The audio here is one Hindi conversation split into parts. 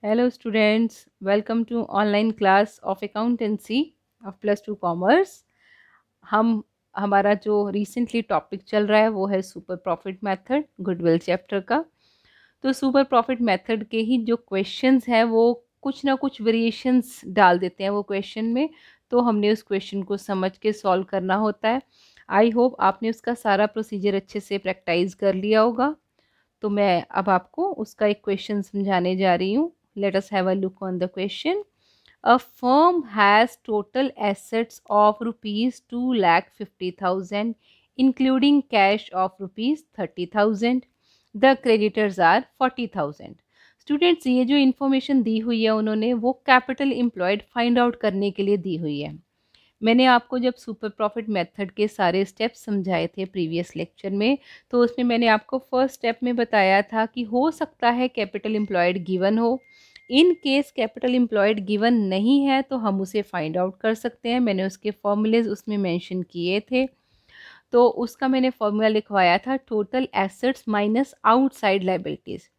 Hello students, welcome to online class of accountancy of +2 commerce. हमारा जो रिसेंटली टॉपिक चल रहा है वो है super profit method goodwill chapter का। तो सुपर प्रॉफिट मेथड के ही जो क्वेश्चंस हैं वो कुछ ना कुछ वेरिएशंस डाल देते हैं वो क्वेश्चन में, तो हमने उस क्वेश्चन को समझ के सॉल्व करना होता है। आई होप आपने उसका सारा प्रोसीजर अच्छे से प्रैक्टिस कर लिया होगा। तो मैं अब आपको उसका एक क्वेश्चन समझाने जा रही हूँ। Let us have a look on the question. A firm has total assets of rupees 2,50,000 including cash of rupees 30,000. The creditors are 40,000. Students, ये जो इन्फॉर्मेशन दी हुई है उन्होंने वो कैपिटल एम्प्लॉयड फाइंड आउट करने के लिए दी हुई है। मैंने आपको जब सुपर प्रॉफिट मेथड के सारे स्टेप्स समझाए थे प्रीवियस लेक्चर में, तो उसमें मैंने आपको फर्स्ट स्टेप में बताया था कि हो सकता है कैपिटल एम्प्लॉयड गिवन हो। In case capital employed given नहीं है तो हम उसे फाइंड आउट कर सकते हैं। मैंने उसके फॉर्मूलेज उसमें मेंशन किए थे। तो उसका मैंने फॉर्मूला लिखवाया था total assets minus outside liabilities.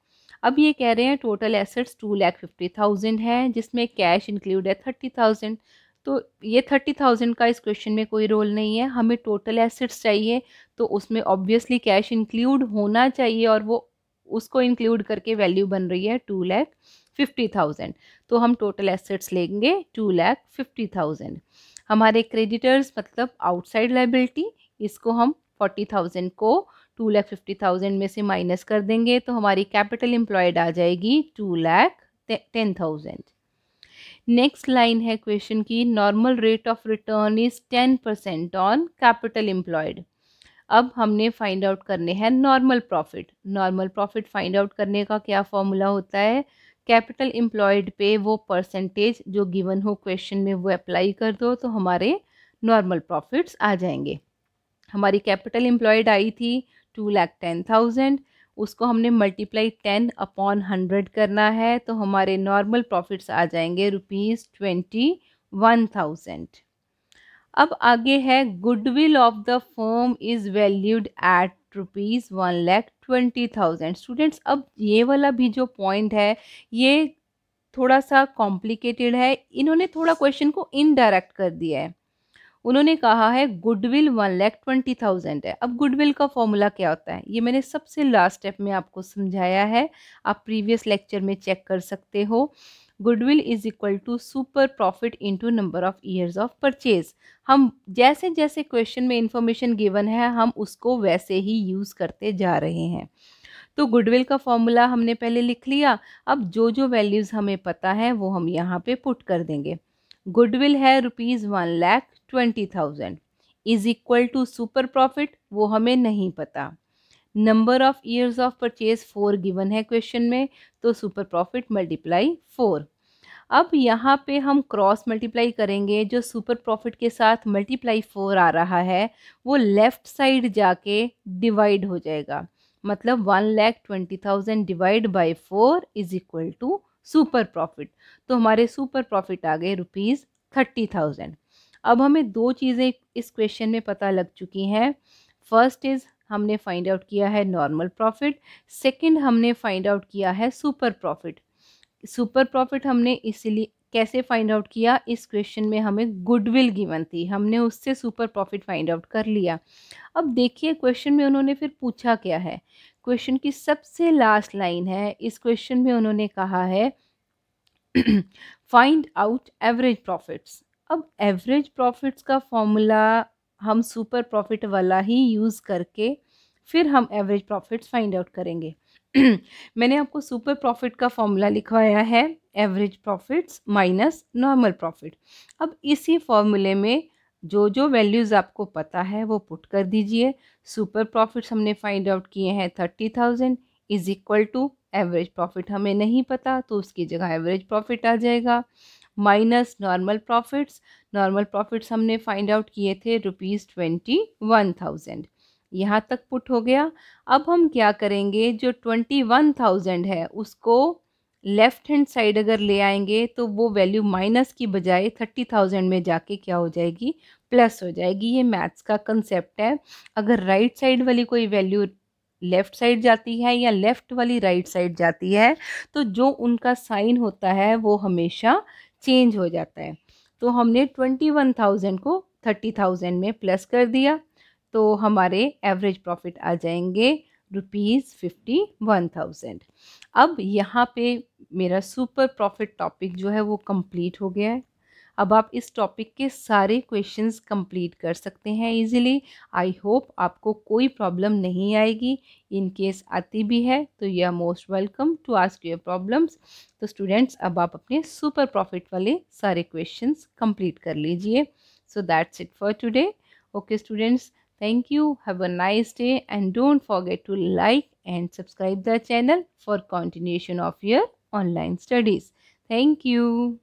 अब ये कह रहे हैं टोटल एसेट्स 2,50,000 है जिसमें कैश इंक्लूड है 30,000। तो ये 30,000 का इस क्वेश्चन में कोई रोल नहीं है, हमें टोटल एसेट्स चाहिए तो उसमें ऑब्वियसली कैश इंक्लूड होना चाहिए और वो उसको इंक्लूड करके वैल्यू बन रही है 2,50,000। तो हम टोटल एसेट्स लेंगे 2,50,000। हमारे क्रेडिटर्स मतलब आउटसाइड लायबिलिटी, इसको हम 40,000 को 2,50,000 में से माइनस कर देंगे तो हमारी कैपिटल एम्प्लॉयड आ जाएगी 2,10,000। नेक्स्ट लाइन है क्वेश्चन की, normal rate of return is 10% on capital employed. अब हमने फाइंड आउट करने हैं normal profit. Normal profit find out करने का क्या फॉर्मूला होता है, कैपिटल एम्प्लॉयड पे वो परसेंटेज जो गिवन हो क्वेश्चन में वो अप्लाई कर दो तो हमारे नॉर्मल प्रॉफिट्स आ जाएंगे। हमारी कैपिटल एम्प्लॉयड आई थी 2,10,000, उसको हमने मल्टीप्लाई 10/100 करना है तो हमारे नॉर्मल प्रॉफिट्स आ जाएंगे ₹21,000। अब आगे है goodwill of the firm is valued at ₹1,20,000। Students, अब ये वाला भी जो पॉइंट है ये थोड़ा सा कॉम्प्लिकेटेड है। इन्होंने थोड़ा क्वेश्चन को इनडायरेक्ट कर दिया है। उन्होंने कहा है गुडविल 1,20,000 है। अब गुडविल का फॉर्मूला क्या होता है ये मैंने सबसे लास्ट स्टेप में आपको समझाया है, आप प्रीवियस लेक्चर में चेक कर सकते हो। Goodwill is equal to super profit into number of years of purchase. हम जैसे जैसे क्वेश्चन में इंफॉर्मेशन गिवन है हम उसको वैसे ही यूज़ करते जा रहे हैं। तो गुडविल का फॉर्मूला हमने पहले लिख लिया। अब जो जो वैल्यूज़ हमें पता है वो हम यहाँ पे पुट कर देंगे। गुडविल है ₹1,20,000 is equal to super profit, वो हमें नहीं पता। Number of years of purchase 4 given है क्वेश्चन में, तो सुपर प्रॉफिट मल्टीप्लाई 4। अब यहाँ पे हम क्रॉस मल्टीप्लाई करेंगे, जो सुपर प्रॉफिट के साथ मल्टीप्लाई 4 आ रहा है वो लेफ्ट साइड जाके डिवाइड हो जाएगा। मतलब 1,20,000 divide by 4 is equal to super profit. तो हमारे सुपर प्रॉफिट आ गए ₹30,000। अब हमें दो चीज़ें इस क्वेश्चन में पता लग चुकी हैं। फर्स्ट इज़ हमने फाइंड आउट किया है नॉर्मल प्रॉफिट, सेकंड हमने फाइंड आउट किया है सुपर प्रॉफिट। सुपर प्रॉफिट हमने इसलिए कैसे फाइंड आउट किया, इस क्वेश्चन में हमें गुडविल गिवन थी, हमने उससे सुपर प्रॉफिट फाइंड आउट कर लिया। अब देखिए क्वेश्चन में उन्होंने फिर पूछा क्या है। क्वेश्चन की सबसे लास्ट लाइन है, इस क्वेश्चन में उन्होंने कहा है फाइंड आउट एवरेज प्रॉफिट्स। अब एवरेज प्रॉफिट्स का फॉर्मूला हम सुपर प्रॉफिट वाला ही यूज़ करके फिर हम एवरेज प्रॉफिट्स फाइंड आउट करेंगे। मैंने आपको सुपर प्रॉफिट का फॉर्मूला लिखवाया है average profits minus normal profit. अब इसी फॉर्मूले में जो जो वैल्यूज़ आपको पता है वो पुट कर दीजिए। सुपर प्रॉफिट्स हमने फाइंड आउट किए हैं 30,000 is equal to average profit हमें नहीं पता तो उसकी जगह एवरेज प्रॉफिट आ जाएगा, minus normal profits. Normal profits हमने फाइंड आउट किए थे ₹21,000, यहाँ तक पुट हो गया। अब हम क्या करेंगे, जो 21,000 है उसको लेफ्ट हैंड साइड अगर ले आएंगे तो वो वैल्यू माइनस की बजाय 30,000 में जाके क्या हो जाएगी, प्लस हो जाएगी। ये मैथ्स का कंसेप्ट है। अगर राइट साइड वाली कोई वैल्यू लेफ़्ट साइड जाती है या लेफ़्ट वाली राइट साइड जाती है, तो जो उनका साइन होता है वो हमेशा चेंज हो जाता है। तो हमने 21,000 को 30,000 में प्लस कर दिया, तो हमारे एवरेज प्रॉफिट आ जाएंगे ₹51,000। अब यहाँ पे मेरा सुपर प्रॉफिट टॉपिक जो है वो कंप्लीट हो गया है। अब आप इस टॉपिक के सारे क्वेश्चंस कंप्लीट कर सकते हैं इजीली। आई होप आपको कोई प्रॉब्लम नहीं आएगी। इन केस आती भी है तो you are most welcome to ask your problems. तो स्टूडेंट्स, अब आप अपने सुपर प्रॉफिट वाले सारे क्वेश्चंस कंप्लीट कर लीजिए। So that's it for today. Okay students, thank you, have a nice day, and don't forget to like and subscribe the channel for continuation of your online studies. Thank you.